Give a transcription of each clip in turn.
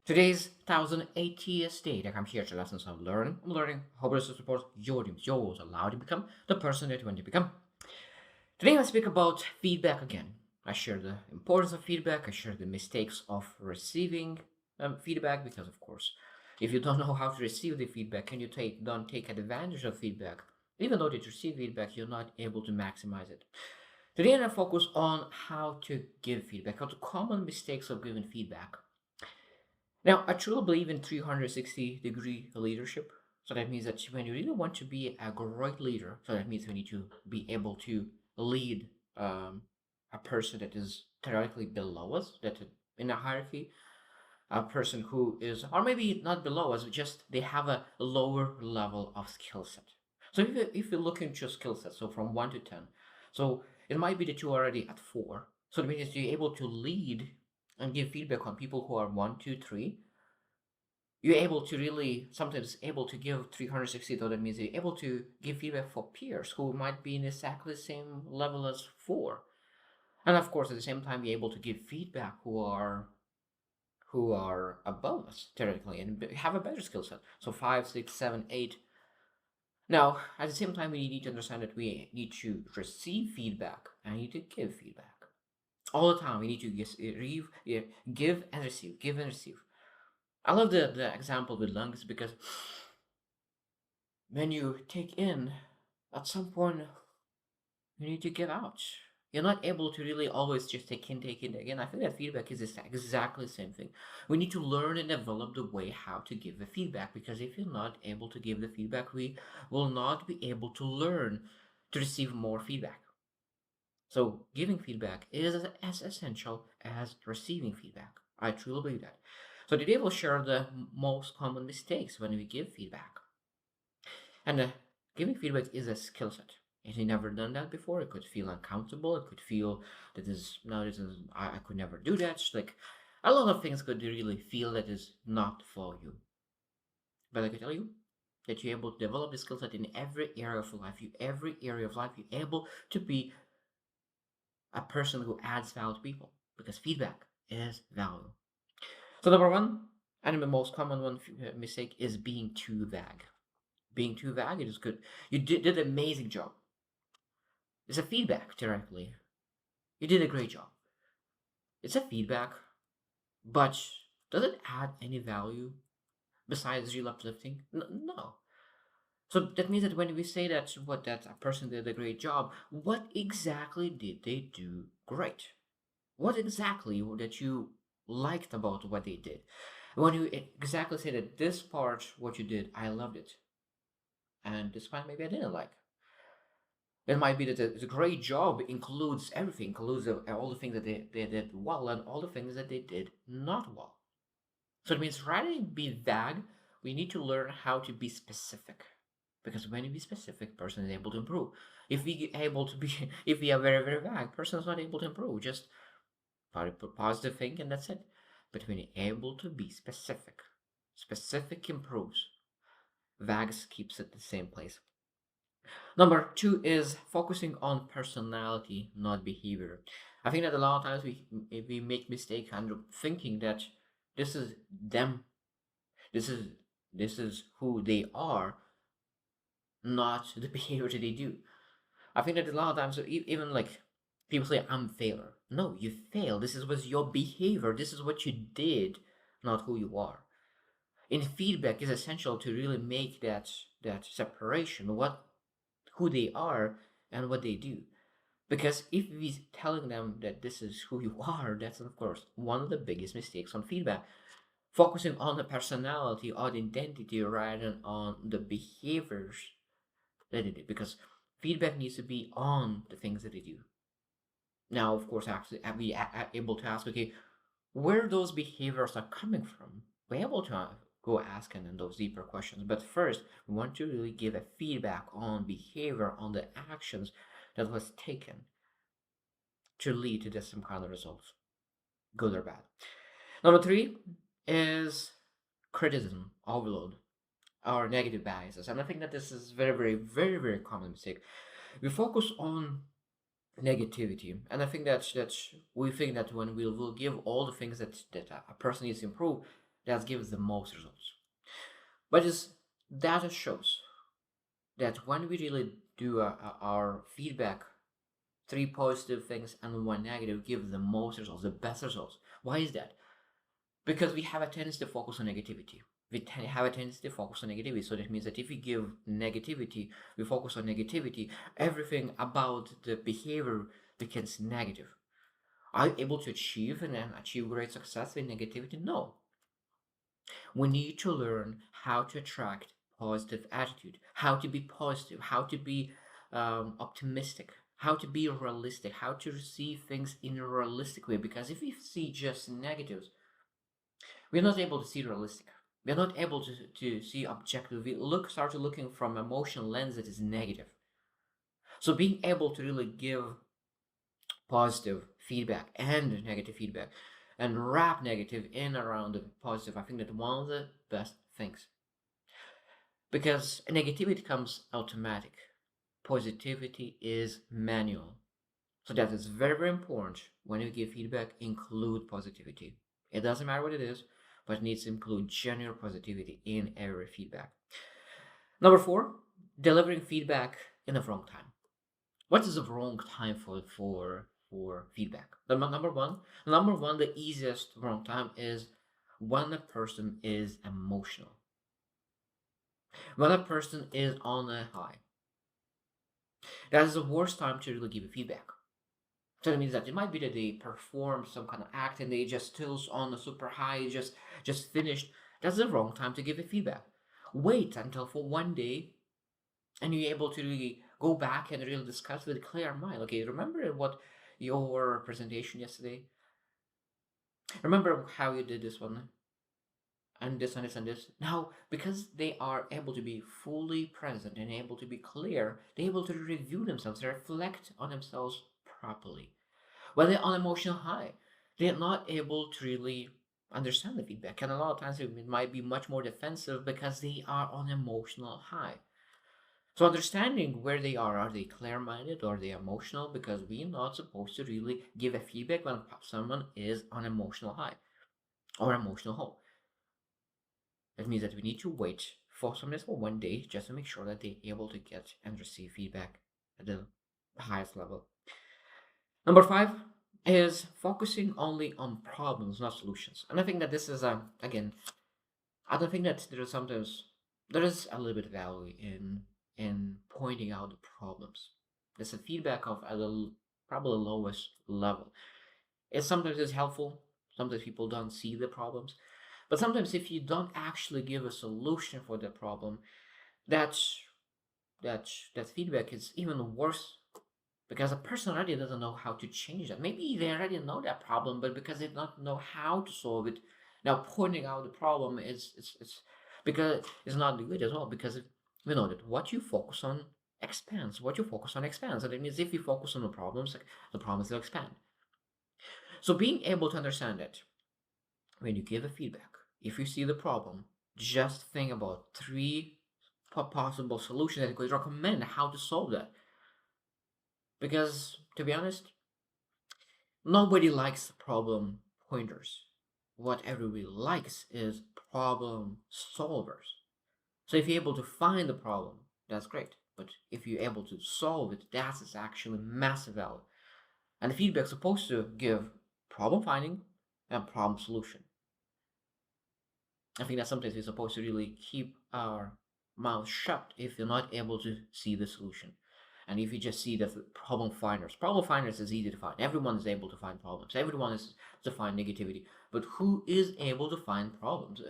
Today's 1080th day that I'm here to lessons of learning. I'm learning how to support your dreams, your goals, allow you to become the person that you want to become. Today I speak about feedback again. I share the importance of feedback. I share the mistakes of receiving feedback because, of course, if you don't know how to receive the feedback and you don't take advantage of feedback, even though you receive feedback, you're not able to maximize it. Today I focus on how to give feedback, how the common mistakes of giving feedback. Now, I truly believe in 360-degree leadership. So that means that when you really want to be a great leader, so that means we need to be able to lead a person that is theoretically below us, that in a hierarchy, a person who is, or maybe not below us, just they have a lower level of skill set. So if you look into your skill set, so from 1 to 10, so it might be that you're already at 4. So that means you're able to lead and give feedback on people who are 1, 2, 3. You're able to really sometimes able to give 360, though that means you're able to give feedback for peers who might be in exactly the same level as 4. And of course, at the same time, you're able to give feedback who are above us theoretically and have a better skill set. So 5, 6, 7, 8. Now, at the same time, we need to understand that we need to receive feedback and need to give feedback all the time. We need to give and receive, give and receive. I love the example with lungs because when you take in, at some point you need to give out. You're not able to really always just take in, take in again. I think that feedback is exactly the same thing. We need to learn and develop the way how to give the feedback, because if you're not able to give the feedback, we will not be able to learn to receive more feedback. So giving feedback is as essential as receiving feedback. I truly believe that. So today we'll share the most common mistakes when we give feedback. And giving feedback is a skill set. If you never done that before, it could feel uncomfortable. It could feel that is no, this is I could never do that. Like a lot of things could really feel that is not for you. But I can tell you that you're able to develop the skill set in every area of life. Every area of life, you're able to be a person who adds value to people because feedback is value. So number one, and the most common one mistake is being too vague. Being too vague, it is good. You did an amazing job. It's a feedback directly. You did a great job. It's a feedback, but does it add any value besides real uplifting? No. So that means that when we say that a person did a great job, what exactly did they do great? What exactly that you liked about what they did? When you exactly say that this part, what you did, I loved it, and this part maybe I didn't like. It might be that the great job includes everything, includes all the things that they did well and all the things that they did not well. So it means rather than be vague, we need to learn how to be specific. Because when you be specific, person is able to improve. If we able to be, if we are very very vague, person is not able to improve. Just positive thing and that's it. But when you're able to be specific, specific improves. Vague keeps it the same place. Number two is focusing on personality, not behavior. I think that a lot of times we make mistake and thinking that this is them, this is this is who they are, not the behavior that they do. I think that a lot of times even like people say I'm a failure. No, you fail. This is was your behavior. This is what you did, not who you are. And feedback is essential to really make that separation, what who they are and what they do. Because if we telling them that this is who you are, that's of course one of the biggest mistakes on feedback. Focusing on the personality or the identity rather than on the behaviors that they do. Because feedback needs to be on the things that they do. Now, of course, actually, we able to ask, okay, where those behaviors are coming from? We're able to go asking them those deeper questions. But first, we want to really give a feedback on behavior, on the actions that was taken to lead to this some kind of results, good or bad. Number three is criticism overload or negative biases. And I think that this is very, very, very, very common mistake. We focus on negativity, and I think that's we think that when we will give all the things that a person needs to improve, that gives the most results. But as data shows that when we really do our feedback, three positive things and one negative give the most results, the best results. Why is that? Because we have a tendency to focus on negativity. Have a tendency to focus on negativity. So that means that if we give negativity, we focus on negativity, everything about the behavior becomes negative. Are you able to achieve and achieve great success with negativity? No. We need to learn how to attract positive attitude, how to be positive, how to be optimistic, how to be realistic, how to receive things in a realistic way. Because if we see just negatives, we're not able to see realistic. We're not able to see objective. We start looking from emotional lens that is negative. So being able to really give positive feedback and negative feedback and wrap negative in around the positive, I think that one of the best things. Because negativity comes automatic. Positivity is manual. So that is very, very important. When you give feedback, include positivity. It doesn't matter what it is, but it needs to include genuine positivity in every feedback. Number four, delivering feedback in the wrong time. What is the wrong time for feedback? Number one, the easiest wrong time is when a person is emotional. When a person is on a high. That is the worst time to really give feedback. So that means that it might be that they performed some kind of act and they just still on a super high, just finished. That's the wrong time to give a feedback. Wait until for one day and you're able to really go back and really discuss with a clear mind. Okay, remember what your presentation yesterday? Remember how you did this one and this and this and this. Now, because they are able to be fully present and able to be clear, they're able to review themselves, reflect on themselves properly. When they're on emotional high, they're not able to really understand the feedback. And a lot of times it might be much more defensive because they are on emotional high. So understanding where they are they clear-minded or are they emotional? Because we're not supposed to really give a feedback when someone is on emotional high or emotional low. That means that we need to wait for some for one day just to make sure that they're able to get and receive feedback at the highest level. Number five is focusing only on problems, not solutions. And I think that this is again, I don't think that there is a little bit of value in pointing out the problems. There's a feedback of at the probably lowest level. It sometimes is helpful. Sometimes people don't see the problems, but sometimes if you don't actually give a solution for the problem, that's that feedback is even worse because a person already doesn't know how to change that. Maybe they already know that problem, but because they don't know how to solve it, now pointing out the problem is it's because it's not good as well. Because we know that what you focus on expands. What you focus on expands, and it means if you focus on the problems will expand. So being able to understand it when you give a feedback, if you see the problem, just think about three possible solutions that you could recommend how to solve that. Because to be honest, nobody likes problem pointers. What everybody likes is problem solvers. So if you're able to find the problem, that's great. But if you're able to solve it, that's actually massive value. And the feedback is supposed to give problem finding and problem solution. I think that sometimes we're supposed to really keep our mouth shut if you're not able to see the solution. And if you just see the problem finders is easy to find. Everyone is able to find problems. Everyone is to find negativity. But who is able to find problems?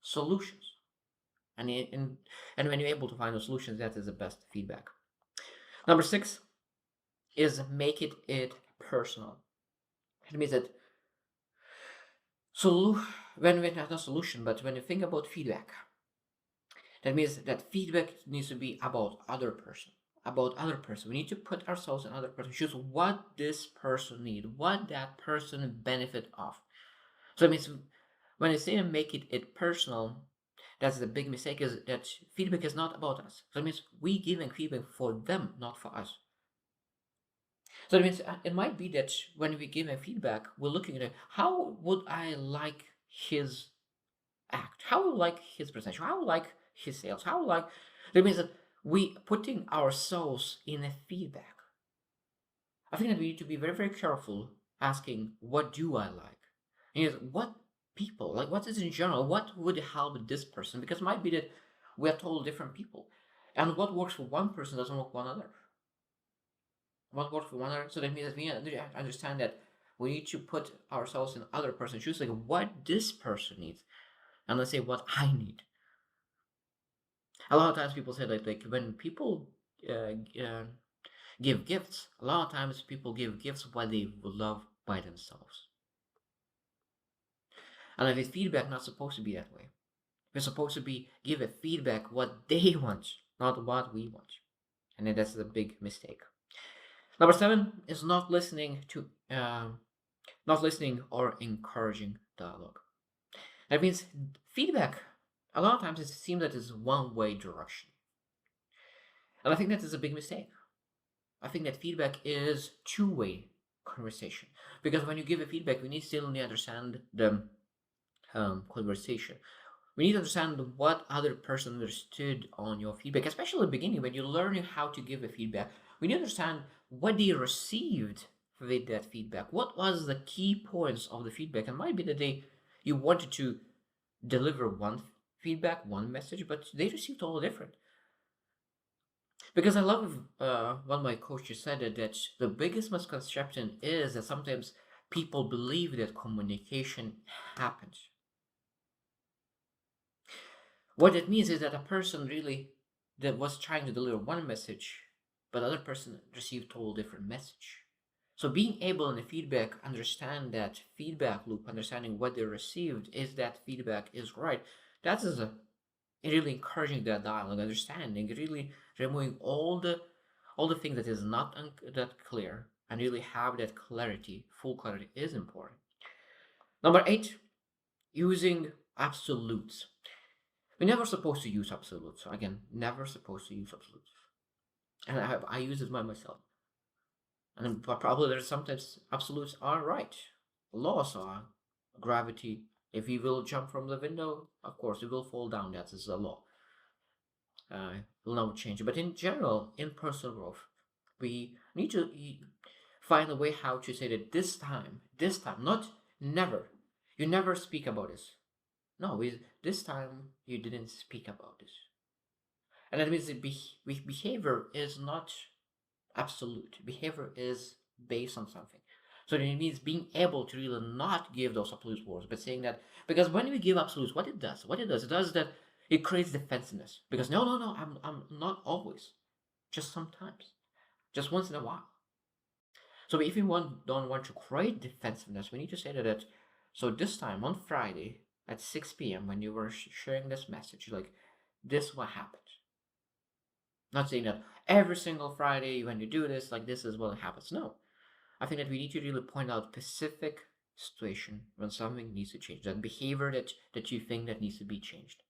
Solutions. And when you're able to find those solutions, that is the best feedback. Number six is make it personal. It means that when we not a solution, but when you think about feedback, that means that feedback needs to be about other person. About other person. We need to put ourselves in other person. Choose what this person need, what that person benefit of. So it means when I say make it personal, that's the big mistake is that feedback is not about us. So it means we giving feedback for them, not for us. So that means it might be that when we give a feedback, we're looking at how would I like his act, how would I like his presentation, how would I like his sales, how would I like. That means that we putting ourselves in a feedback. I think that we need to be very, very careful asking, what do I like? And yes, what people, like what is in general, what would help this person? Because it might be that we are total different people. And what works for one person doesn't work for another. What works for one another. So that means that we understand that we need to put ourselves in other person's shoes, like what this person needs. And let's say what I need. A lot of times people say like when people uh, uh, give gifts, a lot of times people give gifts what they would love by themselves. And if it's feedback, not supposed to be that way. We're supposed to be give a feedback what they want, not what we want. And then that's a big mistake. Number 7 is not listening or encouraging dialogue. That means feedback. A lot of times it seems that it's one-way direction, and I think that is a big mistake. I think that feedback is two-way conversation, because when you give a feedback, we need to still understand the conversation. We need to understand what other person understood on your feedback, especially at the beginning when you're learning how to give a feedback. We need to understand what they received with that feedback. What was the key points of the feedback? And might be that you wanted to deliver one feedback, one message, but they received all different. Because I love one of my coaches said that the biggest misconception is that sometimes people believe that communication happens. What it means is that a person really that was trying to deliver one message, but the other person received total different message. So being able in the feedback understand that feedback loop, understanding what they received, is that feedback is right. That is a really encouraging that dialogue, understanding, really removing all the things that is not that clear, and really have that clarity. Full clarity is important. Number 8, using absolutes. We're never supposed to use absolutes. Again, never supposed to use absolutes. And I use it by myself. And probably there's sometimes absolutes are right. Laws are gravity. If you will jump from the window, of course you will fall down. That is a law. Will never change. But in general, in personal growth, we need to find a way how to say that this time, not never. You never speak about this. No, this time you didn't speak about this. And that means behavior is not absolute. Behavior is based on something. So it means being able to really not give those absolute words, but saying that, because when we give absolutes, it does that it creates defensiveness. Because no, I'm not always, just sometimes, just once in a while. So if don't want to create defensiveness, we need to say that. So this time on Friday at 6 p.m. when you were sharing this message, like this what happened. Not saying that every single Friday when you do this, like this is what happens. No, I think that we need to really point out specific situation when something needs to change, that behavior that you think that needs to be changed.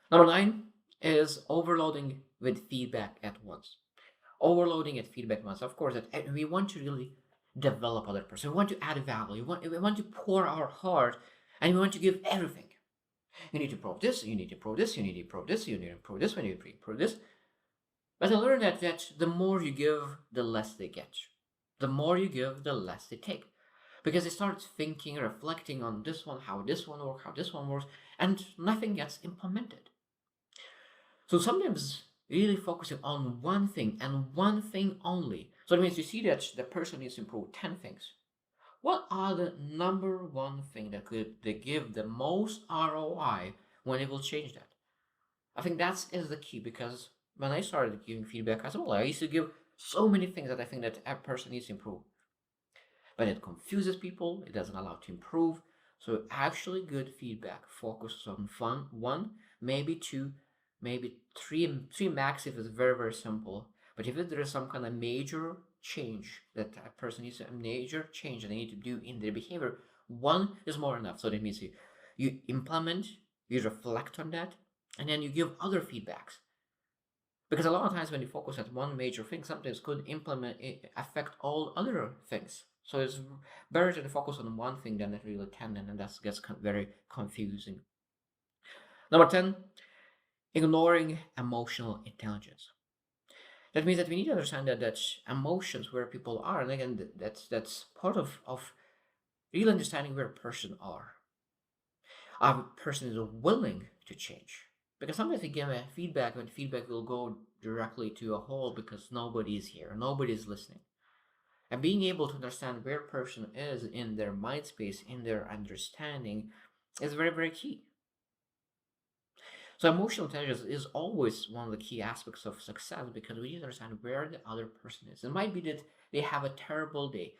Number 9 is overloading with feedback at once. Overloading at feedback at once. Of course, that we want to really develop other person. We want to add value. We want to pour our heart, and we want to give everything. You need to prove this. You need to prove this. You need to prove this. You need to prove this. You need to prove this. But I learned that the more you give, the less they get. The more you give, the less they take. Because they start thinking, reflecting on this one, how this one works, how this one works, and nothing gets implemented. So sometimes really focusing on one thing and one thing only. So it means you see that the person needs to improve 10 things. What are the number one thing that could they give the most ROI when it will change that? I think that is the key, because when I started giving feedback as well, I used to give so many things that I think that a person needs to improve. But it confuses people, it doesn't allow to improve. So actually good feedback focuses on one, maybe two, maybe three max if it's very, very simple. But if there is some kind of major change that a person needs a major change that they need to do in their behavior, one is more enough. So that means you implement, you reflect on that, and then you give other feedbacks. Because a lot of times when you focus at one major thing, sometimes could affect all other things. So it's better to focus on one thing than it really can, and that gets very confusing. Number 10, ignoring emotional intelligence. That means that we need to understand that emotions where people are, and again, that's part of real understanding where a person are. A person is willing to change. Because sometimes we give a feedback, and feedback will go directly to a hole because nobody is here, nobody is listening. And being able to understand where a person is in their mind space, in their understanding, is very, very key. So emotional intelligence is always one of the key aspects of success because we need to understand where the other person is. It might be that they have a terrible day,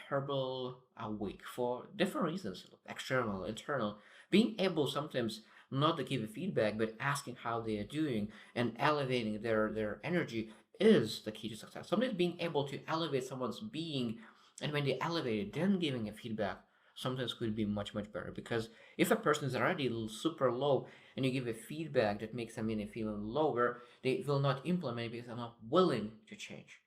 terrible week for different reasons, external, internal. Being able sometimes not to give a feedback, but asking how they are doing and elevating their energy is the key to success. Sometimes being able to elevate someone's being, and when they elevate it, then giving a feedback sometimes could be much, much better. Because if a person is already super low and you give a feedback that makes them feel lower, they will not implement because they're not willing to change.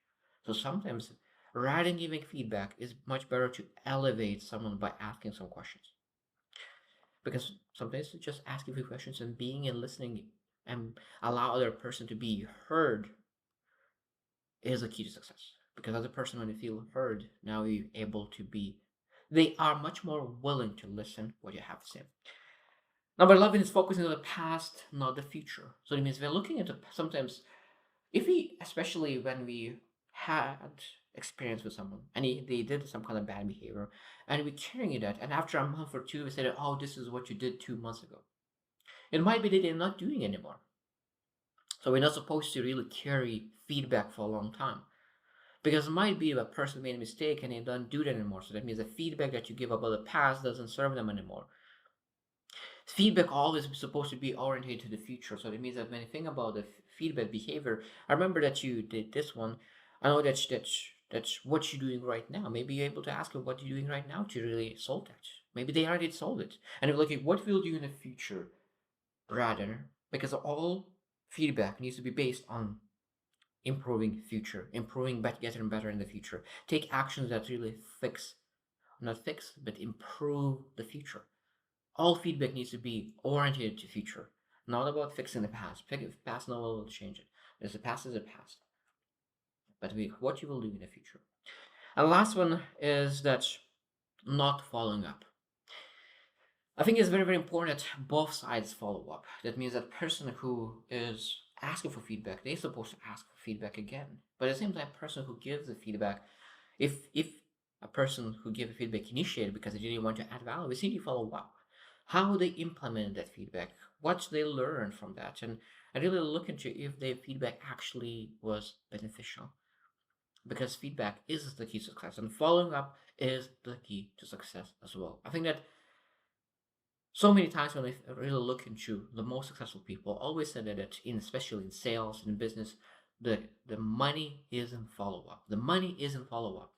So sometimes, rather than giving feedback, it's much better to elevate someone by asking some questions. Because sometimes just asking a few questions and being and listening and allow other person to be heard is a key to success. Because as a person, when you feel heard, now you're able to be, they are much more willing to listen what you have to say. Number 11 is focusing on the past, not the future. So it means we're looking at sometimes, if we, especially when we had experience with someone and they did some kind of bad behavior and we're carrying that, and after a month or two, we said, oh, this is what you did 2 months ago. It might be that they're not doing anymore. So we're not supposed to really carry feedback for a long time. Because it might be a person made a mistake and they don't do that anymore. So that means the feedback that you give about the past doesn't serve them anymore. Feedback always is supposed to be oriented to the future. So that means that when you think about the feedback behavior, I remember that you did this one. I know that's what you're doing right now. Maybe you're able to ask them what you're doing right now to really solve that. Maybe they already solved it. And you're looking, what will do in the future? Rather, because all feedback needs to be based on improving future, improving but getting better in the future. Take actions that really not fix, but improve the future. All feedback needs to be oriented to future, not about fixing the past. Past, no one will change it. Because the past is the past. But what you will do in the future. And the last one is that not following up. I think it's very, very important that both sides follow up. That means that person who is asking for feedback, they're supposed to ask for feedback again. But at the same time, person who gives the feedback, if a person who gave feedback initiated because they didn't want to add value, we need to follow up. How they implemented that feedback, what they learned from that, and I really look into if their feedback actually was beneficial. Because feedback is the key to success, and following up is the key to success as well. I think that so many times when I really look into the most successful people, always said that especially in sales and in business, the money is in follow up. The money is in follow up,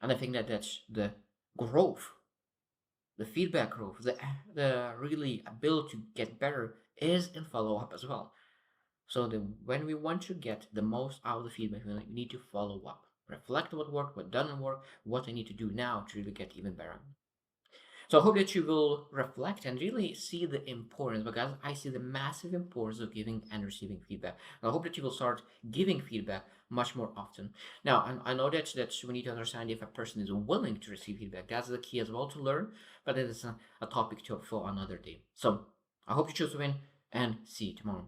and I think that that's the growth, the feedback growth, the really ability to get better is in follow up as well. So when we want to get the most out of the feedback, we need to follow up, reflect what worked, what doesn't work, what I need to do now to really get even better. So I hope that you will reflect and really see the importance, because I see the massive importance of giving and receiving feedback. And I hope that you will start giving feedback much more often. Now, I know that we need to understand if a person is willing to receive feedback. That's the key as well to learn, but it is a topic for another day. So I hope you choose to win and see you tomorrow.